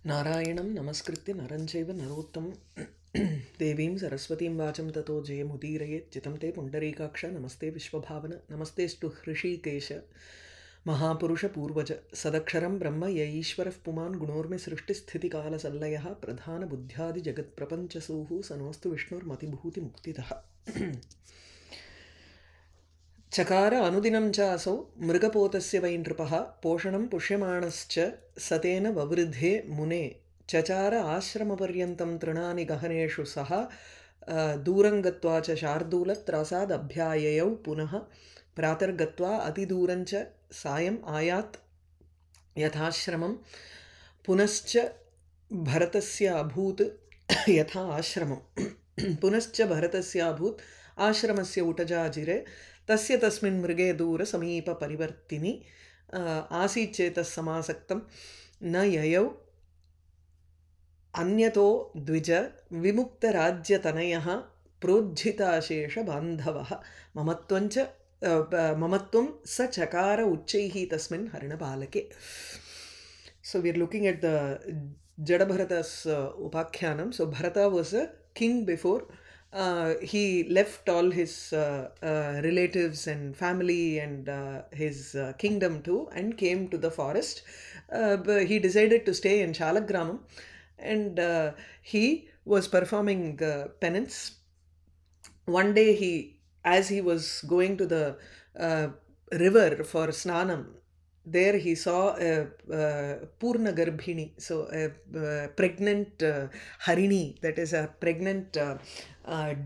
नारायणं नमस्कृत्य नरं चैव नरोत्तमं देवीं सरस्वतीं वाचं ततो जयमुदीरयेत् चितं ते पुण्डरीकाक्ष नमस्ते विश्वभावन नमस्तेऽस्तु हृषीकेश महापुरुषपूर्वज सदक्षरं ब्रह्म य ईश्वरः पुमान् गुणोर्मे सृष्टिस्थितिकालसल्लयः प्रधानबुद्ध्यादिजगत्प्रपञ्चसूः स नोऽस्तु विष्णुर्मतिभूतिमुक्तितः चकार अनुदिनं च असौ मृगपोतस्य वै नृपः पोषणं पुष्यमाणश्च सतेन ववृद्धे मुने चचार आश्रमपर्यन्तं तृणानि गहनेषु सह दूरं गत्वा च शार्दूलत्रासादभ्याययौ पुनः प्रातर्गत्वा अतिदूरं च सायम् आयात् यथाश्रमं पुनश्च भरतस्य अभूत् यथा आश्रमं पुनश्च भरतस्य अभूत् आश्रमस्य उटजाजिरे तस्य तस्मिन् मृगे दूरसमीपपरिवर्तिनि आसीत् चेतः समासक्तं न ययौ अन्यतो द्विज विमुक्तराज्यतनयः प्रोज्झिताशेषबान्धवः ममत्वं स चकार उच्चैः तस्मिन् हरिणबालके. So we are looking at the Jadabharata's Upakhyanam. So Bharata was a king before. He left all his relatives and family and his kingdom too and came to the forest. But he decided to stay in Shalagramam and he was performing penance. One day as he was going to the river for Snanam, there he saw a Purna Garbhini, so a pregnant harini, that is a pregnant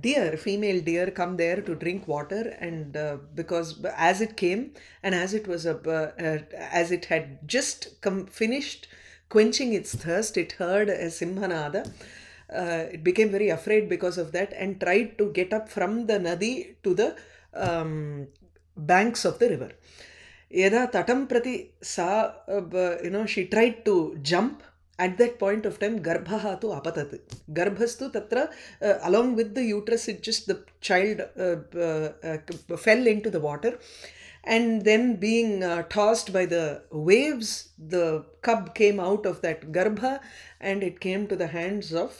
deer, female deer, come there to drink water, and because as it came and as it was as it had just finished quenching its thirst, it heard a Simhanada. It became very afraid because of that and tried to get up from the nadi to the banks of the river. Yada tatam prati sa, she tried to jump. At that point of time, garbhaha tu apatat. Garbhastu tatra, along with the uterus, the child fell into the water. And then being tossed by the waves, the cub came out of that garbha and it came to the hands of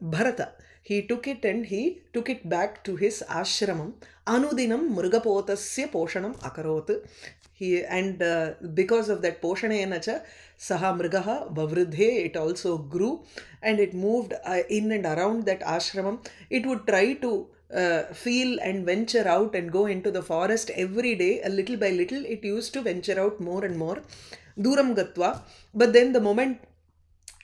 Bharata. He took it and he took it back to his ashramam. Anudinam mrugapotasya poshanam akarot. And because of that poshanena cha saha mrigaha vavridhe, it also grew and it moved in and around that ashramam. It would try to feel and venture out and go into the forest every day. A little by little it used to venture out more and more. Duram gatva. But then the moment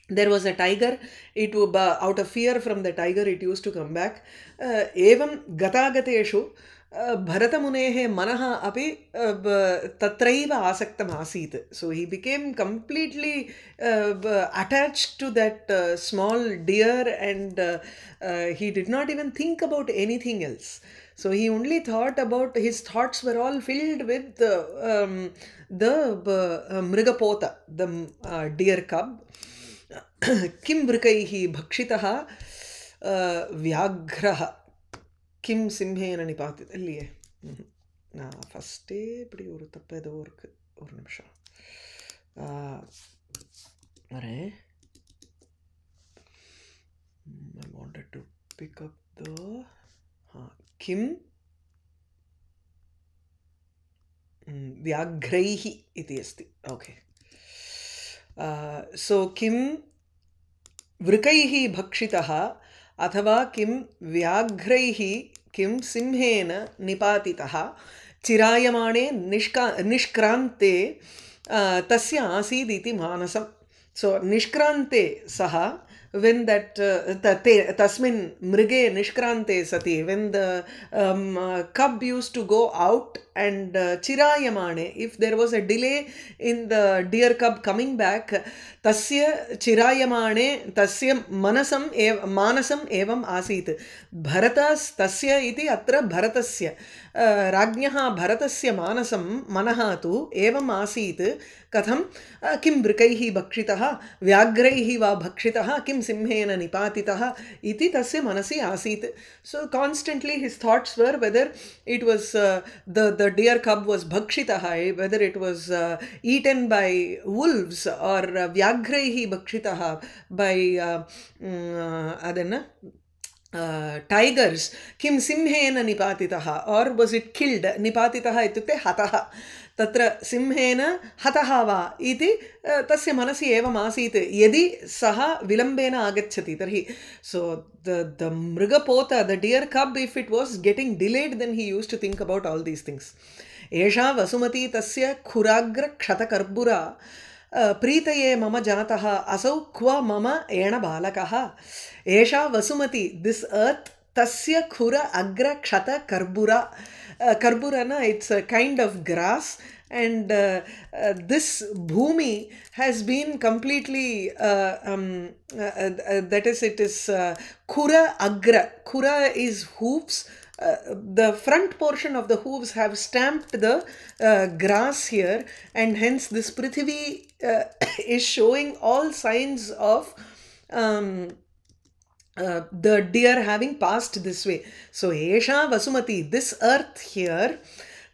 there was a tiger, it would, out of fear from the tiger, it used to come back. Evam gatagateshu Bharatamunehe manaha api tatraiva asaktam asit. So he became completely attached to that small deer and he did not even think about anything else. So he only thought about, his thoughts were all filled with the Mrigapota, the deer cub. Kim vrikaihi bhakshitaha vyagraha kim simhena nipatita illiye. Na first இப்படி ஒரு தப்பு ஏதோ இருக்கு. ஒரு நிமிஷம் வரேன். I wanted to pick up the kim vyagraihi iti asti. Okay. So kim vrikaihi bhakshitaha अथवा किं व्याघ्रैः किं सिंहेन निपातितः चिरायमाणे निष्क्रान्ते तस्य आसीदिति मानसम्. So निष्क्रान्ते सः, when that tasmin mrige nishkrante sati, when the cub used to go out and chirayamane, if there was a delay in the deer cub coming back, tasya chirayamane tasya manasam evam asit. Bharatas tasya iti atra bharatasya rajnyaha bharatasya manasam manaha tu evam asit. Katham kim vrikaihi bhakshitaha vyagraihi va bhakshitaha kim simhena nipatitaha iti tasya manasi asit. So constantly his thoughts were whether it was the the deer cub was bhakshitaha, whether it was eaten by wolves or vyagraihi bhakshitaha by adanna tigers, kim simhena nipatitaha, or was it killed? Nipatitaha itukte hataha. Tatra simhena hataha va iti tasya manasi evam asit yadi saha vilambena agacchati tarhi. So the mrigapota, the deer cub, if it was getting delayed, then he used to think about all these things. Esha vasumati tasya khuragra kshatakarbura प्रीतये मम जनतः असौ क्व मम and बालकः एषा Vasumati this earth tasya khura agra kshata karbura karbura na it's a kind of grass and this bhumi has been completely that is it is khura agra. Khura is hooves. The front portion of the hooves have stamped the grass here, and hence this Prithvi is showing all signs of the deer having passed this way. So, Esha Vasumati, this earth here,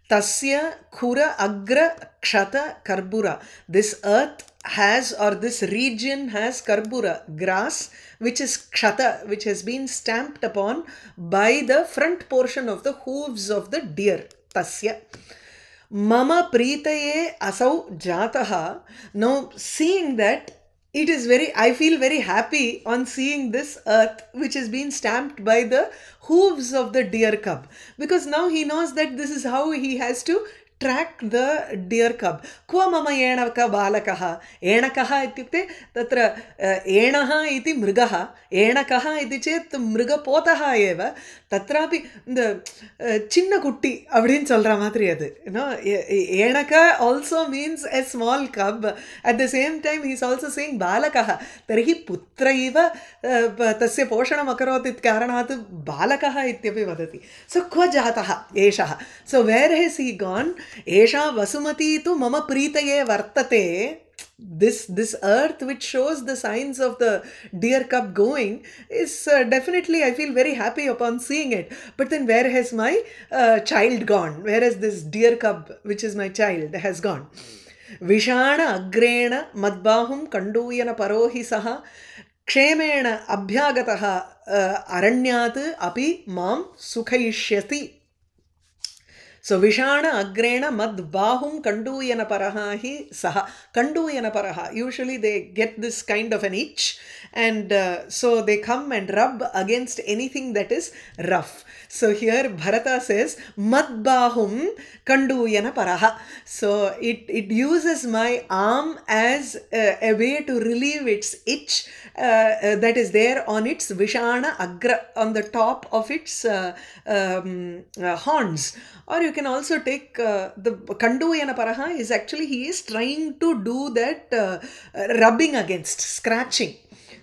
Tasya Khura Agra Kshata Karbura. This earth has, or this region has Karbura, grass, which is Kshata, which has been stamped upon by the front portion of the hooves of the deer. Tasya. Mama Pritaye Asau Jataha. Now, seeing that, it is I feel very happy on seeing this earth which has been stamped by the hooves of the deer cub, because now he knows that this is how he has to track the deer cub. Kva mama enaka balakaha. Enakaha ityukte tatra enaha iti mrigaha. Enakaha iti chet mrigapotaha eva. Tatrapi the chinna kutti avadin solra matri adu. You know, enaka also means a small cub. At the same time, he is also saying balakaha. Tarhi putraiva tasya poshanam akarot it karanat balakaha ityapi vadati. So kva jataha eshaha. So where has he gone? Esha Vasumati tu mama pritaye vartate. This earth which shows the signs of the deer cub going is definitely, I feel very happy upon seeing it. But then where has my child gone? Where has this deer cub, which is my child, has gone? Vishana agrena madbahum kanduyana parohi saha kshemena abhyagataha aranyat api mam sukhaishyati. So Vishana agrena mad bahum kanduyana parahahi saha. Kanduyana paraha. Usually they get this kind of an itch, and so they come and rub against anything that is rough. So here Bharata says mad bahum kanduyana paraha. So it uses my arm as a way to relieve its itch that is there on its Vishana agra, on the top of its horns. Or you can also take the Kanduyana Paraha is actually, he is trying to do that rubbing against, scratching.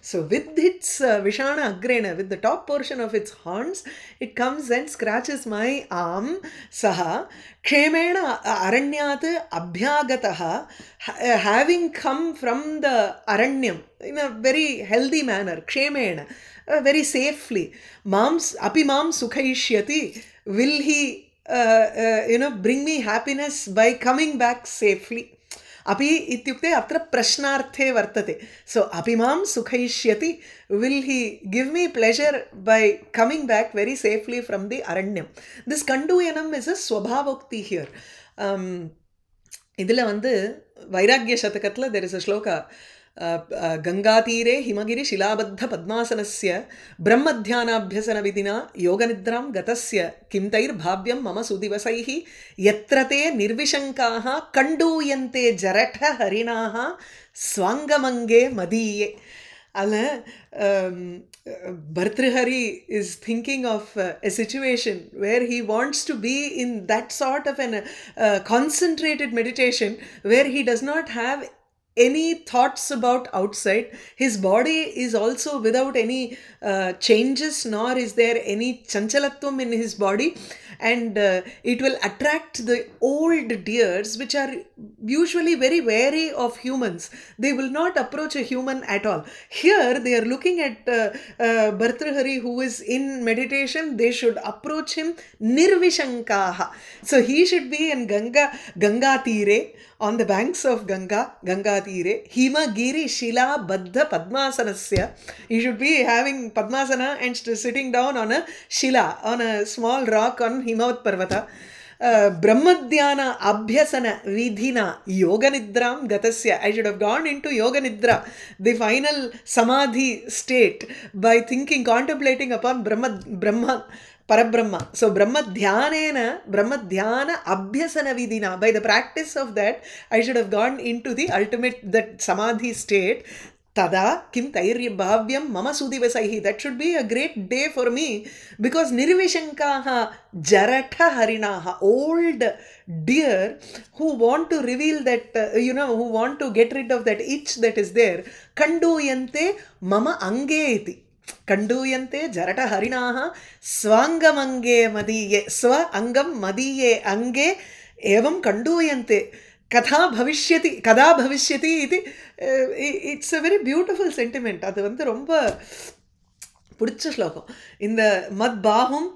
So with its Vishana Agrena, with the top portion of its horns, it comes and scratches my arm. Saha Kshemena Aranyat Abhyagataha, having come from the Aranyam in a very healthy manner, Kshemena, very safely. Api mam sukhaishyati, will he bring me happiness by coming back safely. Api ityukte atra prashnarthe vartate. So apimam sukhaishyati, will he give me pleasure by coming back very safely from the aranyam. This kanduyanam is a swabhavokti here. Idila vandu Vairagya Shatakatla there is a shloka. Gangatire Himagiri Shilabadha Padmasanasya Brahmadhyanaabhyasana vidina Yoganidram Gatasya Kimtair Bhavyam Mama Sudivasaihi Yatrate Nirvishankaha Kanduyante Jaratha Harinaha Swangamange Madiye. Bhartrihari is thinking of a situation where he wants to be in that sort of an concentrated meditation where he does not have any thoughts about outside. His body is also without any changes, nor is there any chanchalatvam in his body. And it will attract the old deers, which are usually very wary of humans. They will not approach a human at all. Here they are looking at Bhartrihari, who is in meditation. They should approach him nirvishankaha. So he should be in Ganga Tire, on the banks of Ganga Tire, Hima Giri Shila Baddha Padmasanasya. He should be having Padmasana and sitting down on a Shila, on a small rock on Himavat Parvata. Brahmadhyana Abhyasana Vidhina Yoga Nidram Gatasya. I should have gone into Yoga Nidra, the final Samadhi state, by thinking, contemplating upon Brahma Parabrahma. So Brahma Dhyana Abhyasana Vidina. By the practice of that, I should have gone into the ultimate, that Samadhi state. Tada kim tairya bhavyam mama sudivasaihi. That should be a great day for me, because nirvishankaha jarata harinaha, old deer who want to reveal that, who want to get rid of that itch that is there. Kanduyante mama angeti. Kanduyante jarata harinaha swangamange madiye. Swa angam madiye ange evam kanduyante. Katha bhavishyati, kada bhavishyati iti. It's a very beautiful sentiment. அது வந்து ரொம்ப பிடிச்ச ஸ்லோகம். இந்த மத்பாஹும்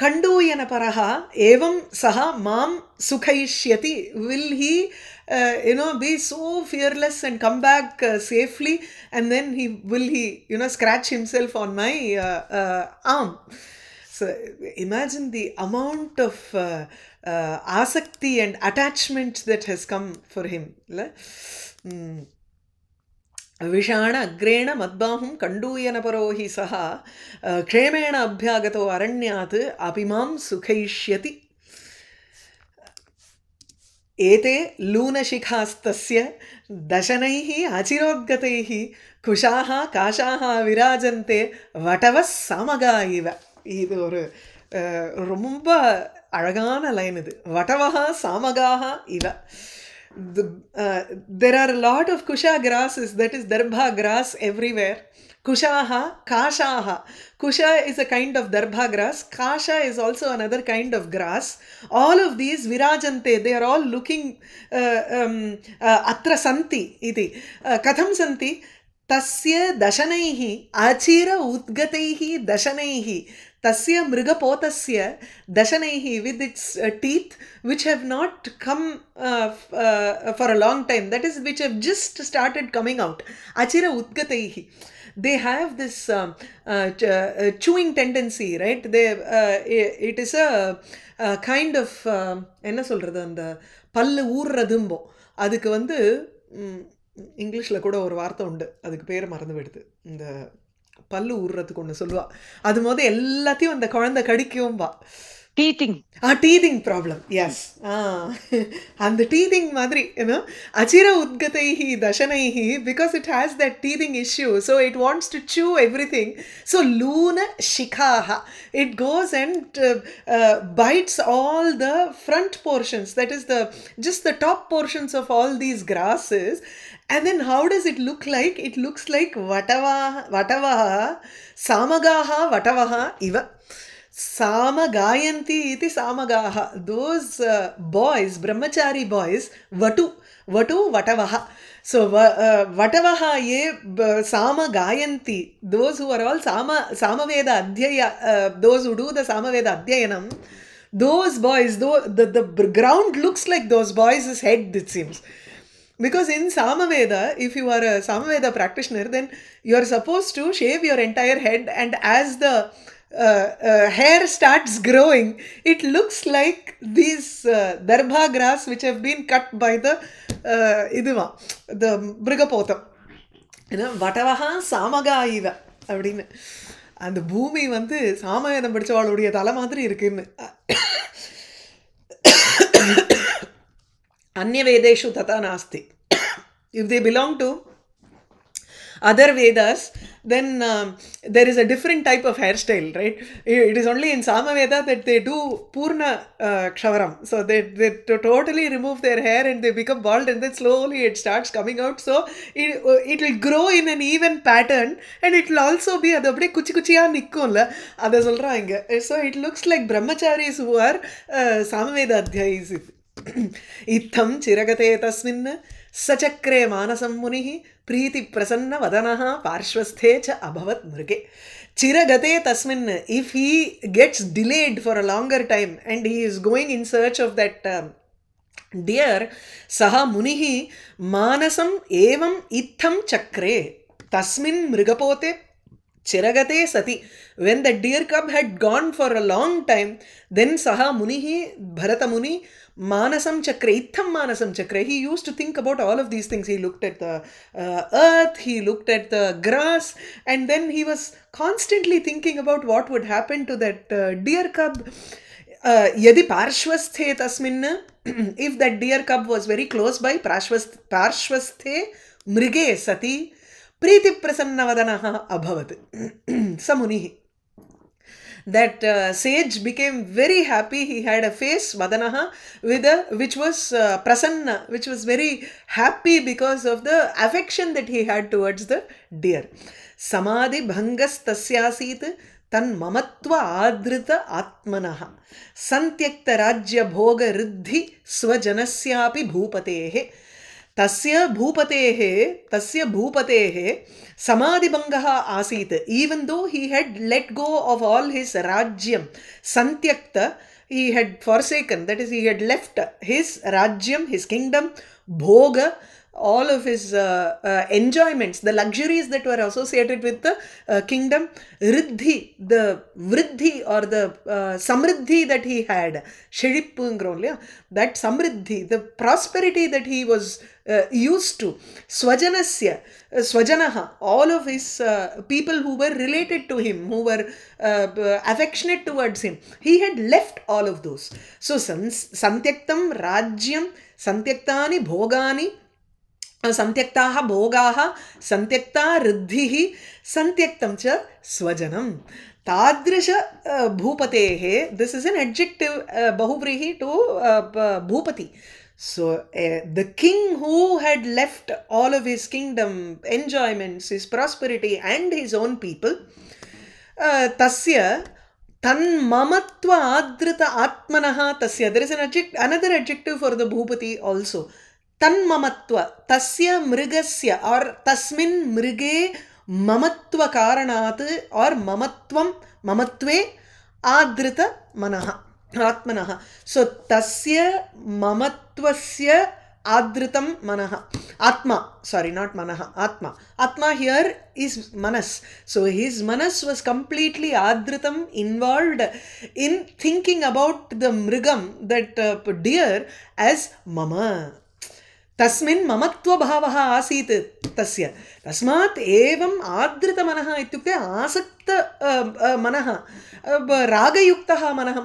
கண்டூயன பரஹா ஏவம் சஹா மாம் சுகைஷ்யதி. Will he be so fearless and come back safely, and then will he scratch himself on my arm. So imagine the amount of asakti and attachment that has come for him. Vishana agrena madbahum kanduyana parohi saha kshemena abhyagato aranyat apimam sukhaishyati. Ete luna shikhastasya dashanaihi achirodgataihi kushaha kashaha virajante vatavas samagaiva. இது ஒரு ரொம்ப அழகான line இது. வட்டவஹா சாமகாஹா இவ. There are a lot of kusha grasses, that is darbha grass, everywhere. Kushaha, kashaha. Kusha is a kind of darbha grass. Kasha is also another kind of grass. All of these virajante, they are all looking atra santi iti. Katham santi? Tasya dashanaihi achira udgataihi dashanaihi. Tasya mrigapotasya dashanaihi, with its teeth which have not come for a long time, that is, which have just started coming out. Achira udgataihi. They have this chewing tendency, right? It is a kind of என்ன சொல்றது, அந்த பல்லு ஊர்றதும்போ. அதுக்கு வந்து இங்கிலீஷில் கூட ஒரு வார்த்தை உண்டு, அதுக்கு பேர் மறந்து போயிடுது. இந்த பல்லு ஊர்றதுக்கு ஒன்று சொல்லுவா. அது போது எல்லாத்தையும் அந்த குழந்தை கடிக்கும்பா. Teething. Teething problem. Yes. And the teething madri, achira udgataihi dashanaihi, because it has that teething issue, so it wants to chew everything. So luna shikhaha, it goes and bites all the front portions, that is just the top portions of all these grasses. And then how does it look like? It looks like vatavaha samagaha vatavaha iva. Samagayanti iti samagaha. Those boys, brahmachari boys, vatu vatavaha. So vatavaha ye samagayanti. Those who are all samaveda adhyaya, those who do the samaveda adhyayanam, those boys, the ground looks like those boys' head, it seems. Because in Samaveda, if you are a Samaveda practitioner, then you are supposed to shave your entire head, and as the hair starts growing, it looks like these darbha grass which have been cut by the Brigapotam. Vatavaha samagaiva. அப்படின்னு அந்த பூமி வந்து சாமவேதம் படிச்சவாளுடைய தலை மாதிரி இருக்குன்னு. Anya Vedeshu tata nasti. If they belong to other Vedas, then there is a different type of hairstyle, right? It is only in Samaveda that they do Purna Kshavaram. So they totally remove their hair and they become bald, and then slowly it starts coming out. So it will grow in an even pattern, and it will also be அது அப்படியே குச்சி குச்சியா நிக்கும்ல, அதை சொல்றாங்க. So it looks like brahmacharis who are Samaveda Adhyayis. इत्थं चिरगते तस्मिन् सचक्रे मानसं मुनिः प्रीति प्रसन्न वदनः पार्श्वस्थे च अभवत् मृगे. चिरगते तस्मिन्, if he gets delayed for a longer time and he is going in search of that deer, सः मुनिः मानसं एवं इत्थं चक्रे तस्मिन् मृगपोते Chiragate sati. When the deer cub had gone for a long time, then Saha Munihi, Bharata Muni, Manasam Chakra, Itham Manasam Chakra. He used to think about all of these things. He looked at the earth, he looked at the grass, and then he was constantly thinking about what would happen to that deer cub. Yadi Parshvasthe Tasmin, if that deer cub was very close by, Parshvasthe Mrige Sati, Priti Prasannavadanaha Abhavat. Samunihi. That sage became very happy. He had a face, Vadanaha, which was prasanna, which was very happy because of the affection that he had towards the deer. Samadhi bhangas tasyasit tan mamatva adrita atmanaha santyakta rajya bhoga riddhi swajanasyapi bhupatehe. Tasya bhupatehe samadhibhangaha asit. Even though he had let go of all his rajyam, santyakta, he had forsaken, that is, he had left his rajyam, his kingdom, bhoga, all of his enjoyments, the luxuries that were associated with the kingdom, riddhi, the vriddhi or the samriddhi that he had, shirippungrolya, that samriddhi, the prosperity that he was used to, swajanasya, swajanaha, all of his people who were related to him, who were affectionate towards him, he had left all of those. So santyaktam rajyam, santyaktani bhogani, santyaktaha bhogaha, santyakta riddhihi, santyaktam cha swajanam. Tadrisha bhupatehe, this is an adjective bahuvrihi to bhupati. So the king who had left all of his kingdom, enjoyments, his prosperity and his own people, tasya tan mamatva adrita atmanaha tasya. There is another adjective for the bhupati also. Tan mamatva, tasya mrigasya or tasmin mrige mamatva karanat or mamatve adrita manaha. Atmanaha. So tasya mamatvasya adritam manaha. Atma, sorry, not manaha, atma. Atma here is manas. So his manas was completely adritam, involved in thinking about the mrigam, that deer, as mama. Tasmin mamatva bhavaha asit tasya. Tasmat evam adrita manaha ityukte asakta manaha ragayuktaha manaha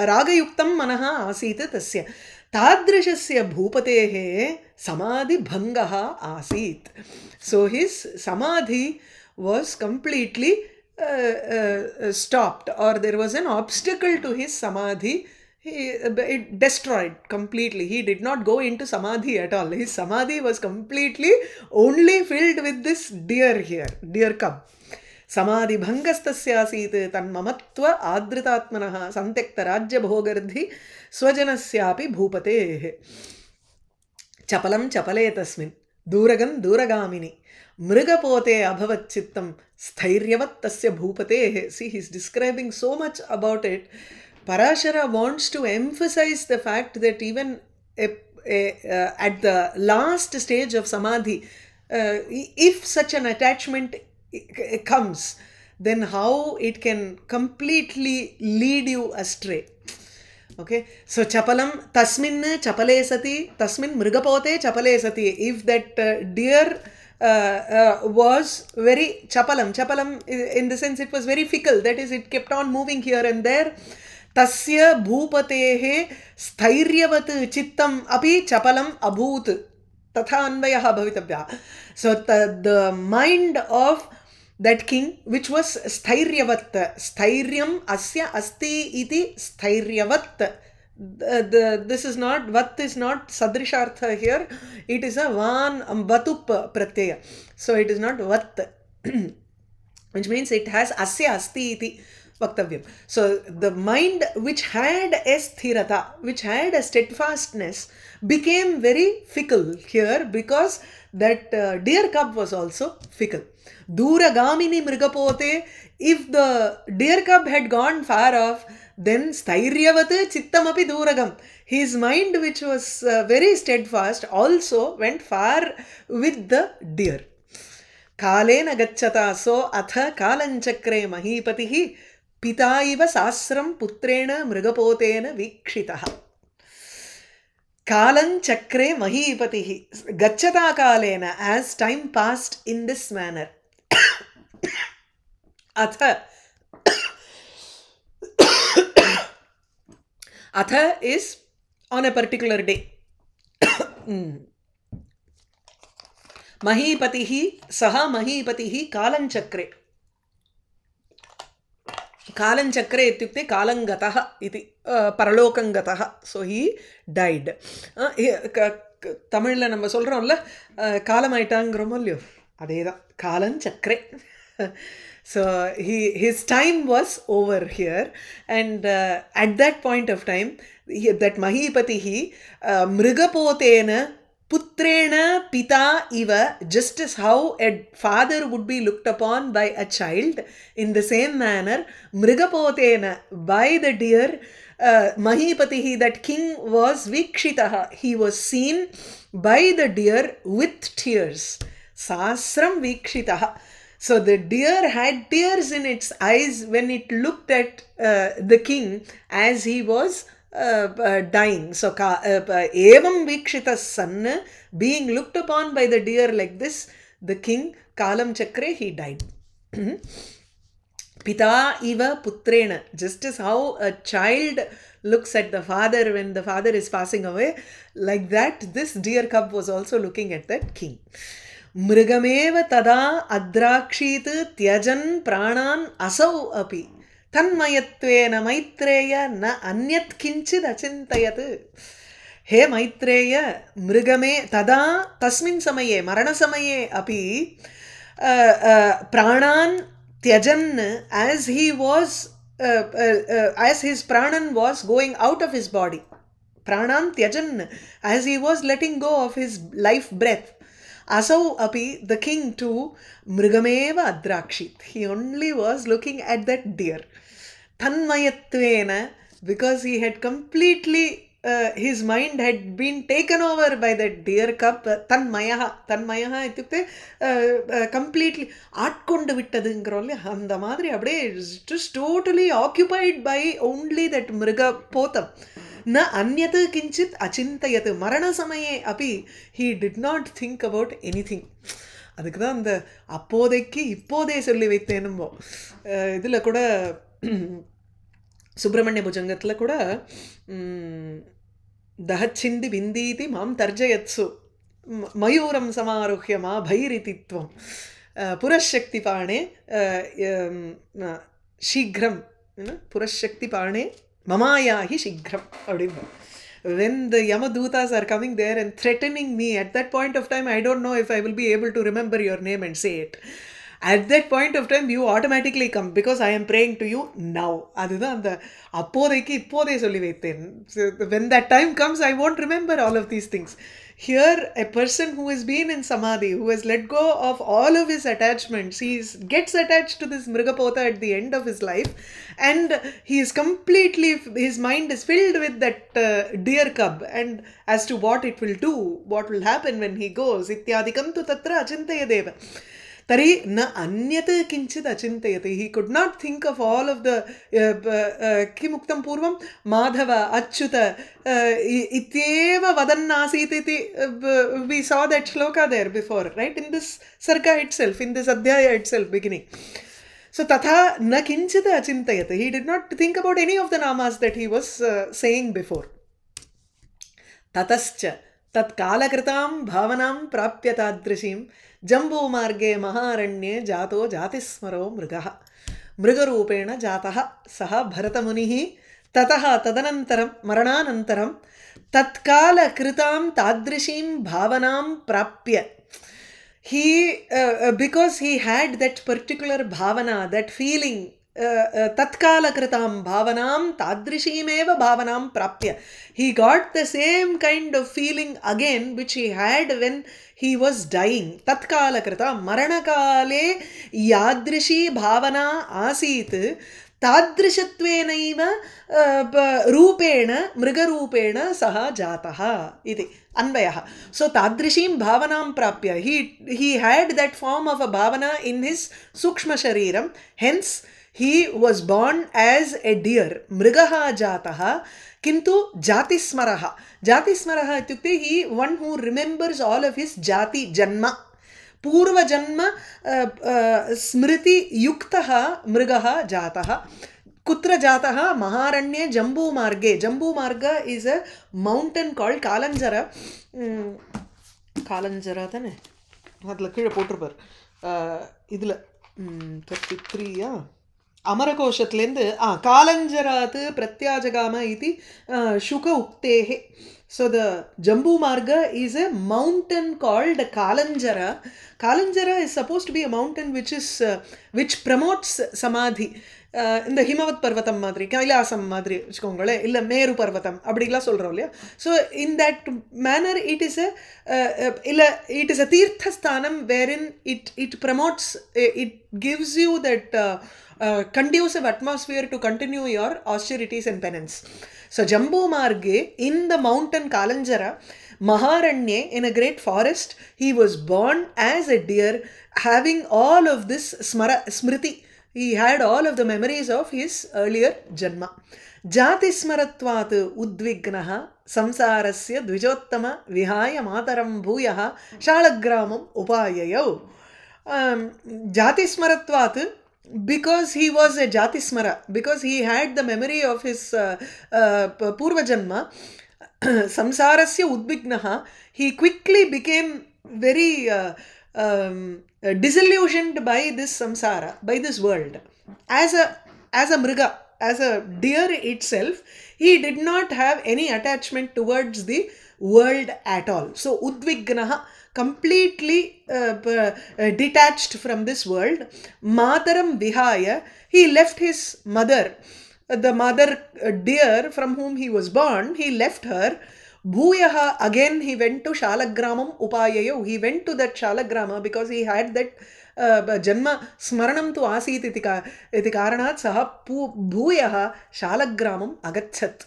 ragayuktam manaha asit tasya. Tadrishasya bhupatehe samadhi bhangaha asit. So his samadhi was completely stopped, or there was an obstacle to his samadhi. It destroyed completely. He did not go into samadhi at all. His samadhi was completely only filled with this deer here, deer cub. Samadhi bhangastasyaasit tan mamatva adritatmanaha santyakta rajya bhogardhi swajanasyapi bhupatehe. Chapalam chapale tasmin duragam duragamini mrigapote abhavat chittam sthairyavad tasya bhupatehe. See, he's describing so much about it. Parashara wants to emphasize the fact that even at the last stage of samadhi, if such an attachment comes, then how it can completely lead you astray. Okay, so chapalam tasmin chapale sati, tasmin mrigapote chapale sati. If that deer was very chapalam in the sense it was very fickle, that is, it kept on moving here and there. Tasya bhupatehe sthairyavad chittam api chapalam abhut. तथा अन्वयः भवितव्यः. So the mind of that king, which was sthairyavatt, sthairyam asya asti iti sthairyavatt. This is not, vat is not sadrishartha here, it is a van vatup pratyaya, so it is not vat, which means it has asya asti iti vaktavyam. So the mind which had a sthirata, which had a steadfastness, became very fickle here because that deer cub was also fickle. Dura gamini mrigapote, if the deer cub had gone far off, then sthairyavat chittamapi duragam. His mind, which was very steadfast, also went far with the deer. Kalena gacchata so atha kalanchakre mahipatihi pita iva sasram putrena mrigapotena vikshitaha. Kalanchakre mahipatihi. Gacchata kalena, as time passed in this manner. Atha. Atha is on a particular day. Mahipatihi, saha mahipatihi kalanchakre. Kalanchakre ityukte kalangataha iti paralokangataha. So he died. Tamil la நம்ம சொல்றோம்ல காலமாயிட்டாங்கறோம் இல்லையோ அதேதான் காலஞ்சக்கரே. So his time was over here, and at that point of time, that Mahipatihi mrigapotena putrena pita iva, just as how a father would be looked upon by a child, in the same manner mrigapotena, by the deer, Mahipatihi, that king, was vikshitaha, he was seen by the deer with tears. Sasram vikshitaha. So the deer had tears in its eyes when it looked at the king as he was dying. So evam vikshita son, being looked upon by the deer like this, the king kalam chakre, he died. Pita iva putrena, just as how a child looks at the father when the father is passing away, like that this deer cub was also looking at that king. Mrigameva tada adrakshit tyajan pranan asau api tanmayatvena maitreya na anyat kinchid achintayat. He maitreya, mrigame tada tasmin samaye marana samaye api pranan tyajan, as he was as his pranan was going out of his body, pranan tyajan, as he was letting go of his life breath, asau api, the king too, mrigameva adrakshit, he only was looking at that deer. Tanmayatvena, because he had completely his mind had been taken over by that deer cub. Tanmayaha, tanmayaha ityukte completely aatkondu vittadungrole, andha madri abade just totally occupied by only that mriga potham. Na anyat kinchit achintayat, marana samaye api, he did not think about anything. அதுக்கு தான் அந்த அப்போதைக்கு இப்போதே சொல்லி வைத்தேனும்போ. இதில் கூட சுப்பிரமணிய புஜங்கத்தில் கூட தஹச்சிந்தி பிந்தீதி மாம் தர்ஜயத்சு மயூரம் சமாருஹ்ய மா பைரிதித்வம் புரஷக்தி பாணே சீக்கிரம், புரஷக்தி பாணே மமாயாஹி சீக்கிரம் அப்படின்பா. When the Yamadutas are coming there and threatening me, at that point of time, I don't know if I will be able to remember your name and say it. At that point of time, you automatically come because I am praying to you now. அதுதான் அந்த அப்போதைக்கு இப்போதே சொல்லி வைத்தேன். When that time comes, I won't remember all of these things. Here, a person who has been in Samadhi, who has let go of all of his attachments, he gets attached to this Mrigapotha at the end of his life, and he is completely, his mind is filled with that deer cub, and as to what it will do, what will happen when he goes, ityadikam tu tatra achintayadeva. Tari na anyat kinchit achintayati. He could not think of all of the kimuktam purvam madhava achyuta ityeva vadannasit iti. We saw that shloka there before, right, in this sarga itself, in this adhyaya itself, beginning. So tatha na kinchit achintayati. He did not think about any of the namas that he was saying before. Tatascha तत्कालकृतां भावनां प्राप्य तादृशीं जम्बूमार्गे महारण्ये जातो जातिस्मरो मृगः मृगरूपेण जातः सः भरतमुनिः ततः तदनन्तरं मरणानन्तरं तत्कालकृतां तादृशीं भावनां प्राप्य he because he had that particular bhavana, that feeling, tatkala kritam bhavanam tadrishimeva bhavanam prapya, he got the same kind of feeling again which he had when he was dying. Tatkala kritam maranakale yadrishi bhavana asit तादृशत्वेनैव रूपेण मृगरूपेण सः जातः इति अन्वयः. So तादृशीं भावनां प्राप्य he had that form of a bhavana in his sukshma shariram, hence he was born as a deer. मृगः जातः किन्तु जातिस्मरः. जातिस्मरः इत्युक्ते he one who remembers all of his jati janma पूर्वजन्म स्मृति युक्तः मृगः जातः. कुत्र जातः? महारण्ये जम्बूमार्गे. जम्बूमार्ग is a mountain called कालंजरा. कालंजरा தானே அதுல கீழ போட்டுருப்பார். இதுல 33 अमरकोशत्लेंदु कालंजरात् प्रत्याजगाम इति शुक उक्तेः. So the Jambu Marga is a mountain called Kalanjara. Kalanjara is supposed to be a mountain which promotes samadhi. In the Himavat Parvatam madri, Kailasam madri vechukongale illa Meru Parvatam அப்படிலாம் சொல்றோம் இல்லையா. So in that manner it is a tirtha sthanam wherein it promotes, it gives you that conducive atmosphere to continue your austerities and penance. So Jambu Marge, in the mountain Kalanjara, Maharanye, in a great forest, he was born as a deer, having all of this smriti. He had all of the memories of his earlier janma. Jati smaratvat udvignaha samsarasya dvijottama vihaya mataram bhuyaha shalagramam upayayo. Jati smaratvat, because he was a jatismara, because he had the memory of his purva janma, samsarasya udvignaha, he quickly became very disillusioned by this samsara, by this world. As a mriga, as a deer itself, he did not have any attachment towards the world at all. So udvignaha, completely detached from this world. Mataram vihaya, he left his mother, the mother deer from whom he was born, he left her. Bhuyaha, again he went to Shalagramam upayayo, he went to that Shalagrama because he had that janma smaranam tu asit iti karanat saha bhuyaha Shalagramam agachat.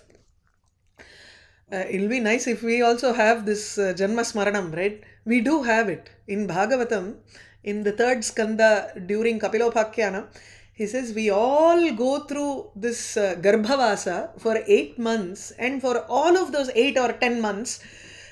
It'll be nice if we also have this janma smaranam, right? We do have it in Bhagavatam, in the 3rd skanda during Kapilopakhyana. He says we all go through this Garbhavasa for 8 months, and for all of those 8 or 10 months,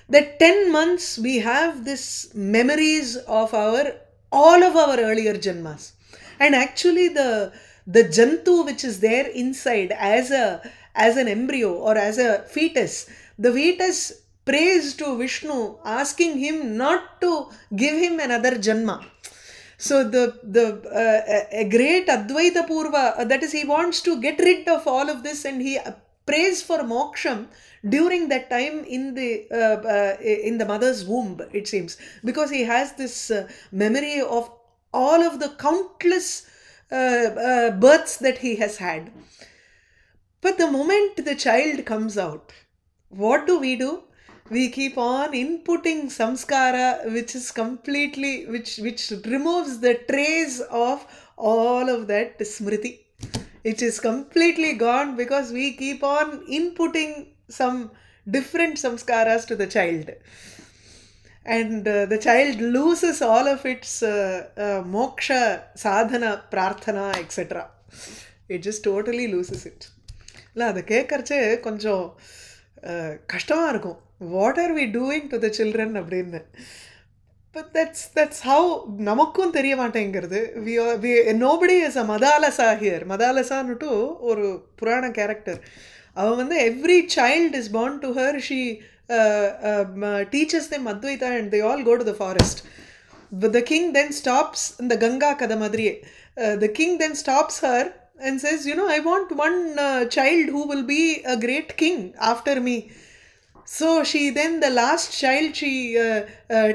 that 10 months we have this memories of all of our earlier janmas. And actually the jantu which is there inside as an embryo or as a fetus, the fetus prays to Vishnu, asking him not to give him another janma. So a great Advaita Purva, that is, he wants to get rid of all of this, and he prays for moksham during that time in the mother's womb, it seems, because he has this memory of all of the countless births that he has had. But the moment the child comes out, what do? We keep on inputting samskara which is completely, which removes the trace of all of that smriti. It is completely gone because we keep on inputting some different samskaras to the child. And the child loses all of its moksha, sadhana, prarthana, etc. It just totally loses it. அது கேட்கறச்சே கொஞ்சம் கஷ்டமாக இருக்கும். What are we doing to the children அப்படின்னு. But that's how நமக்கும் தெரிய மாட்டேங்கிறது. Nobody is a Madalasa here. Madalasaன்னுட்டு ஒரு புராண கேரக்டர். அவன் every child is born to her, she teaches them Advaita and they all go to the forest. But the king then stops, the Ganga Kadamadriye. The king then stops her and says, you know, I want one child who will be a great king after me. So she then, the last child, she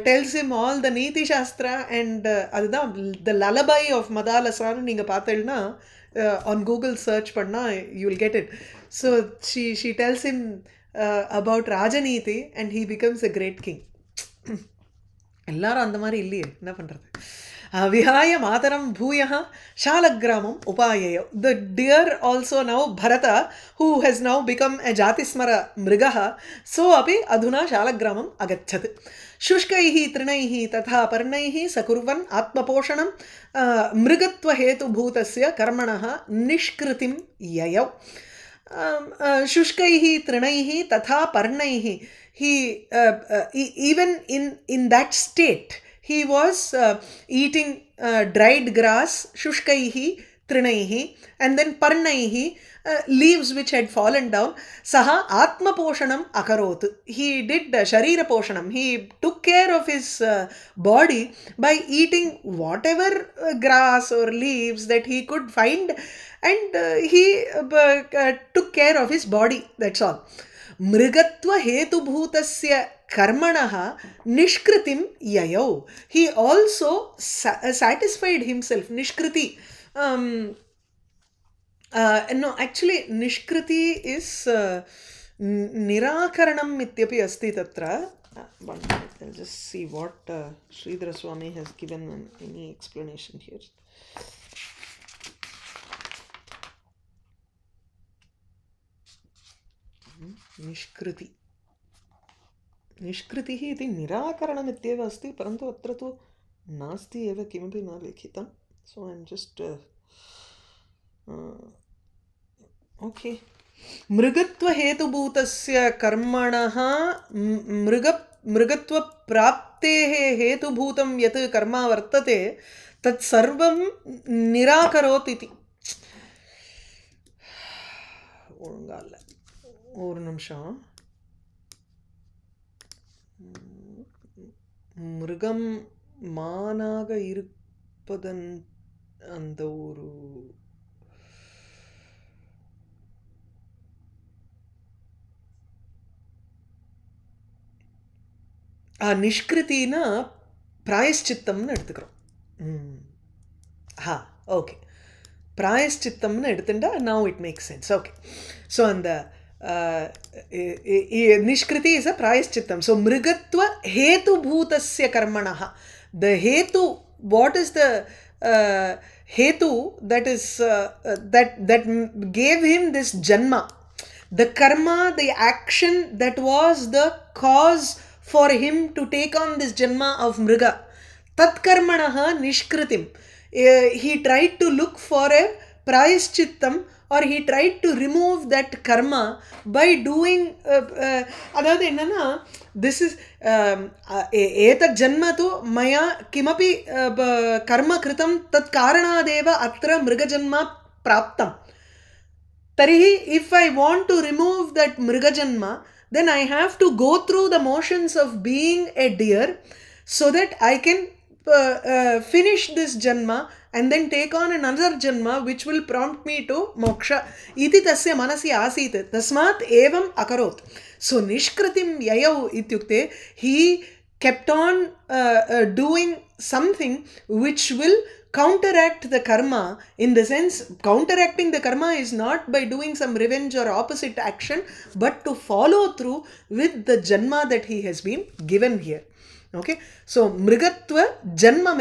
tells him all the Niti Shastra and the lullaby of Madalasan. Neenga paathelna on Google search panna, you will get it. So she tells him about Rajaniti and he becomes a great king. எல்லாரும் அந்த மாதிரி இல்லையே, என்ன பண்ணுறது? விஹாய Mataram பூயः शालग्रामम् उपायेय. The deer also now, Bharata, who has now become a Jatismara Mrigah, so api adhuna शालग्रामम् agachat. शुष्कैः तृणैः तथा पर्णैः सकुर्वन् आत्मपोषणं मृगत्व हेतुभूतस्य कर्मणः निष्कृतिं ययौ. शुष्कैः तृणैः तथा पर्णैः, he even in that state he was eating dried grass, shushkaihi trinaihi, and then parnaihi, leaves which had fallen down. Saha atma poshanam akarot, he did sharira poshanam, he took care of his body by eating whatever grass or leaves that he could find, and he took care of his body, that's all. Mrigatva hetubhutasya karmanaha nishkritim yayau, he also satisfied himself. Nishkriti, no, actually nishkriti is nirakaranam ityapi asti tatra. One minute, I'll just see what Sridhara Swami has given any explanation here. निष्कृति, निष्कृतिः इति निराकरणमित्येव अस्ति, परन्तु अत्र तु नास्ति एव, किमपि न लिखितं. सो ऐ एम् जस्ट् ओके. मृगत्वहेतुभूतस्य कर्मणः मृगत्वप्राप्तेः हेतुभूतं यत् कर्म वर्तते तत्सर्वं निराकरोति इति. ஒழுங்கால ஒரு நிமிஷம். மிருகம் மானாக இருப்பதன் அந்த ஒரு நிஷ்கிருத்தினா பிராயஷ்சித்தம்னு எடுத்துக்கிறோம். ஓகே, பிராயஷ்சித்தம்னு எடுத்துட்டா now it makes sense. Okay, so அந்த निष्कृति is a प्रायश्चित्tam. So mrigatva hetu bhutasya karmanaha, the hetu, what is the hetu that is that gave him this janma, the karma, the action that was the cause for him to take on this janma of mriga, tat karmanaha nishkritim, he tried to look for a प्रायश्चित्तम, or he tried to remove that karma by doing adhaadu enna, this is etat janma tu maya kimapi karma kritam tat karanadeva atra mriga janma praptam. Tarihi if I want to remove that mriga janma, then I have to go through the motions of being a deer so that I can finish this janma and then take on another janma which will prompt me to moksha. Iti tasya manasi asit, tasmat evam akarot. So nishkritim yayau ityukte, he kept on doing something which will counteract the karma. In the sense, counteracting the karma is not by doing some revenge or opposite action, but to follow through with the janma that he has been given here. Okay, so mrigatva janma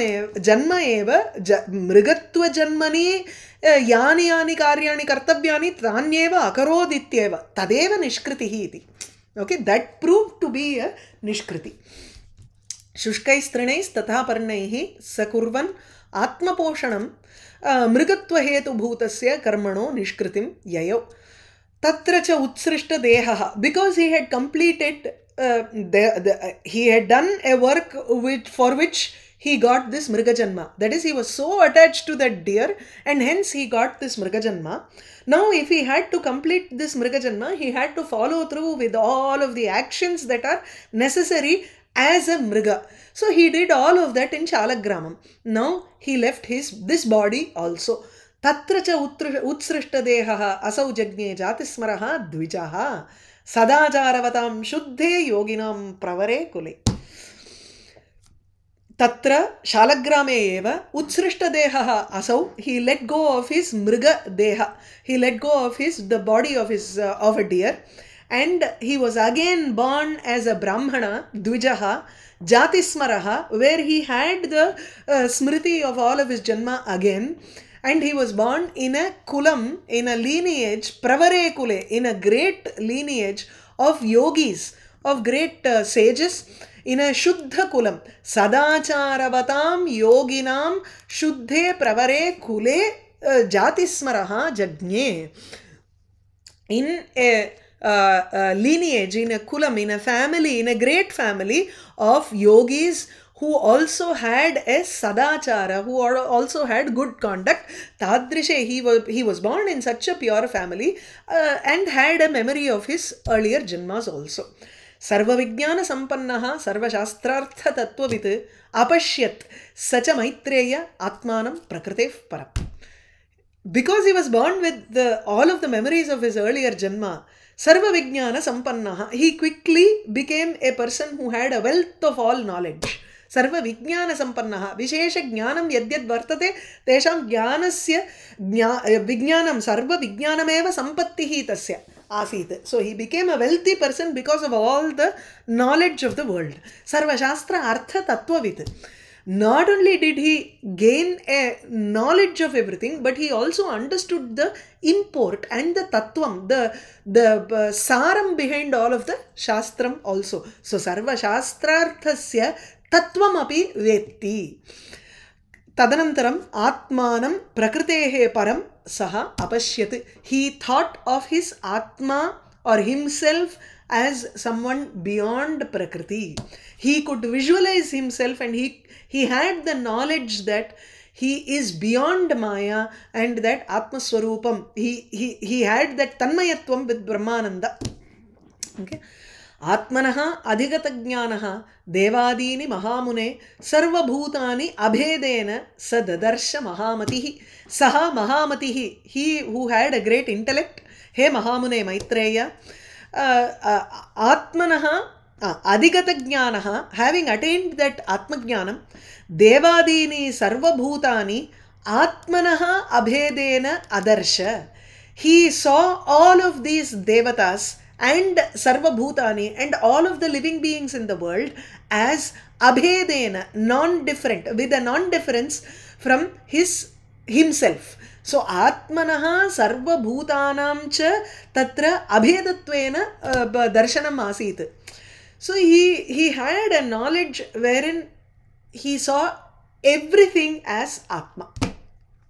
eva mrigatva janmani yani yani karyani kartavyani tanyeva akarodhityeva tadeva nishkritihi iti. Okay, that proved to be a nishkriti. Shushkais trinais tatha parnaihi sakurvan atmaposhanam mrigatva hetu bhutasya karmano nishkritim yayo. Tatra cha utsrishta dehaha, because he had completed he had done a work for which he got this Mrigajanma. That is, he was so attached to that deer, and hence he got this Mrigajanma. Now, if he had to complete this Mrigajanma, he had to follow through with all of the actions that are necessary as a Mriga. So he did all of that in Shalagramam. Now he left this body also. Tatra cha utsrishta dehaha asau jagne jatismaraha dvijaha sadacharavatam shuddhe yoginam pravare kule. Tatra Shalagrame eva utsrishta dehaha asau. He let go of his mriga deha. He let go of the body of his of a deer, and he was again born as a Brahmana, Dvijaha, Jatismaraha, where he had the smriti of all of his Janma again, and he was born in a kulam, in a lineage, Pravare Kule, in a great lineage of yogis, of great sages, in a Shuddha Kulam, Sadacharavatam Yoginam Shuddhe Pravare Kule Jatismaraha Jagne. In a lineage, in a kulam, in a family, in a great family of yogis who also had a sadachara, who also had good conduct. Tadrishe, he was born in such a pure family and had a memory of his earlier janmas also. Sarva Vijnana Sampannaha Sarva Shastrartha Tattvavit Apashyat Sacha Maitreya Atmanam Prakritef Param. Because he was born with all of the memories of his earlier janma, Sarva Vijnana Sampannaha, he quickly became a person who had a wealth of all knowledge. Sarva Vijnana Sampannaha, Vishesha Jnanam Yadyad Vartate, Tesham Jnanasya Vijnanam, Sarva Vijnanameva Sampattihi Tasya Asit. So he became a wealthy person because of all the knowledge of the world. Sarva Shastra Artha Tattvavit. Not only did he gain a knowledge of everything, but he also understood the import and the tattvam, the saram behind all of the shastram also. So, sarva shastrarthasya tattvam api vetti. Tadanantaram atmanam prakritehe param saha apashyat. He thought of his atma or himself as someone beyond prakriti. He could visualize himself, and he had the knowledge that he is beyond Maya and that Atma Swarupam. He had that Tanmayatvam with Brahmananda. Okay. Atmanaha adhigata jnanaha devadini mahamune sarva bhutani abhedena sadadarsha mahamatihi. Saha mahamatihi, he who had a great intellect. He mahamune Maitreya. Atmanaha adhigata jnanaha, having attained that Atma jnanam, devadini sarva bhutani atmanaha abhedena adarsha. He saw all of these devatas and sarva bhutani and all of the living beings in the world as abhedena, non-different, with a non-difference from himself. So atmanaha sarva bhutanam cha tatra abhedatvena darshanam asit. So he had a knowledge wherein he saw everything as Atma.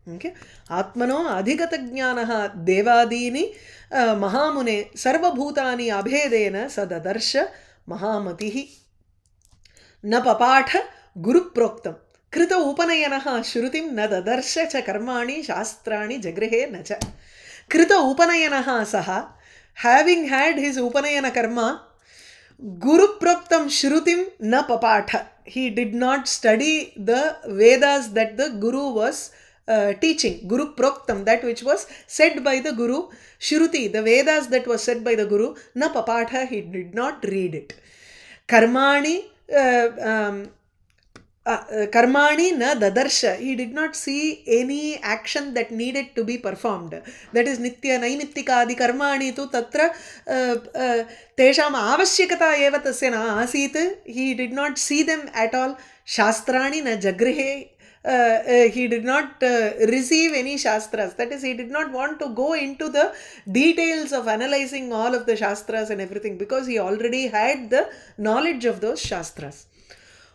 Okay. Atmano adhigata jnanaha devadini mahamune sarva bhutani abhedena sadadarsha mahamatihi. Na papatha guru proktam krita upanayanaha shrutim na dadarsha cha karmani shastrani jagrihe na cha. Krita upanayanaha saha, having had his upanayana karma, Guru Proktam Shrutim na papatha. He did not study the Vedas that the Guru was teaching. Guru Proktam, that which was said by the Guru. Shruti, the Vedas that was said by the Guru. Na papatha, he did not read it. Karmani na dadarsha. He did not see any action that needed to be performed. That is nitya nainittika adi karmani tu tatra tesham avashyakata eva tasya na asit. He did not see them at all. Shastrani na jagrihe. He did not receive any shastras. That is, he did not want to go into the details of analyzing all of the shastras and everything, because he already had the knowledge of those shastras.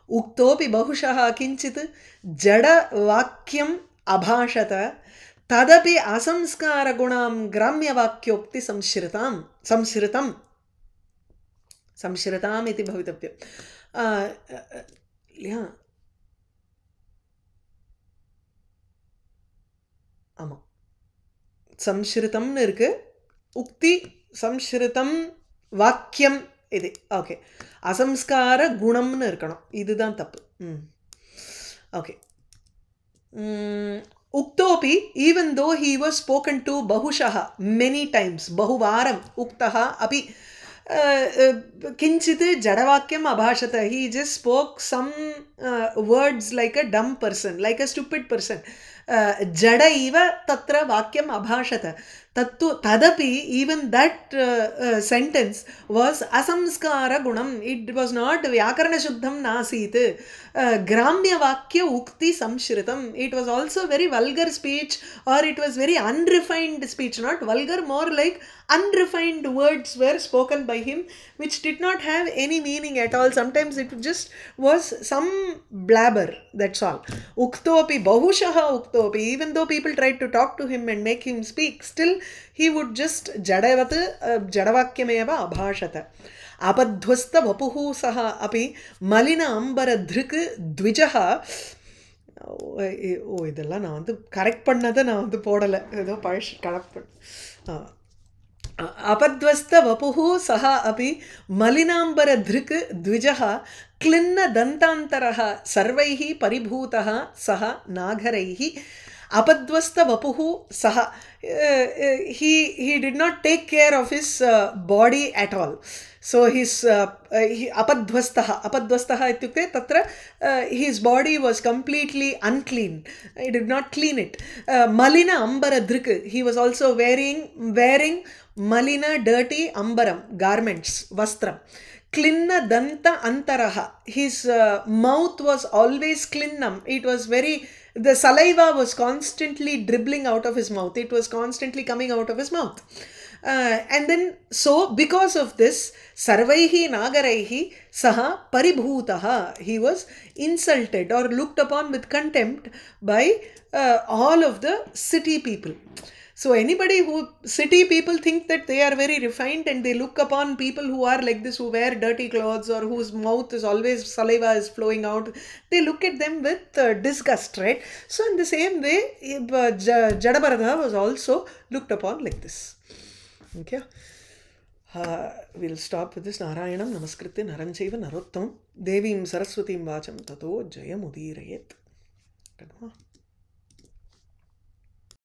Uktopi bahushaha kinchit jada vakyam abhashata tadapi asamskara gunam gramya vakyokti samshritam iti bhavitavya. Yeah. ஆமாம், சம்ஸ்ருதம்னு இருக்கு, உக்தி சம்ஸ்ருதம் வாக்கியம் இது. Okay, அசம்ஸ்கார குணம்னு இருக்கணும், இதுதான் தப்பு. Okay. Uktopi, even though he was spoken to bahushaha, many times, bahuvaram, uktaha, api, kinchit jadavakyam abhashata. He just spoke some words like a dumb person, like a stupid person. Jada iva tatra vakyam abhashata. Tadapi, even that sentence was asamskara gunam. It was not vyakarana shuddham nasit. Gramya vakya ukti samshritam. It was also very vulgar speech, or it was very unrefined speech. Not vulgar, more like unrefined words were spoken by him, which did not have any meaning at all. Sometimes it just was some blabber, that's all. Uktopi, bahushaha uktopi. Even though people tried to talk to him and make him speak, still he would just jadavat jadavakyameva abhashata. Apadhvasta vapuhu saha api malina ambara dhrik dvijaha. ஓ, இதெல்லாம் நான் வந்து correct பண்ணதை நான் வந்து போடலை, ஏதோ பழசு correct பண்ண. अपद्वस्त वपुः सः अपि मलिनाम्बरधृक् द्विजः क्लिन्न दन्तान्तरः सर्वैः परिभूतः सः नागरैः. अपद्वस्त वपुः सः, he did not take care of his body at all. So his apadvastah ityukte tatra his body was completely unclean. He did not clean it. Malina ambara dhrik, he was also wearing malina, dirty ambaram, garments, vastram. Klinna danta antaraha, his mouth was always klinnam. It was very, the saliva was constantly dribbling out of his mouth. It was constantly coming out of his mouth. And then, so because of this, sarvaihi nagaraihi saha paribhutaha, he was insulted or looked upon with contempt by all of the city people. So anybody who, city people think that they are very refined, and they look upon people who are like this, who wear dirty clothes or whose mouth is always, saliva is flowing out, they look at them with disgust, right? So in the same way, Jadabharata was also looked upon like this. Okay, we'll stop with this. Narayanam namaskritya naram chaiva narottamam devim saraswatim vacham tato jayam udirayet.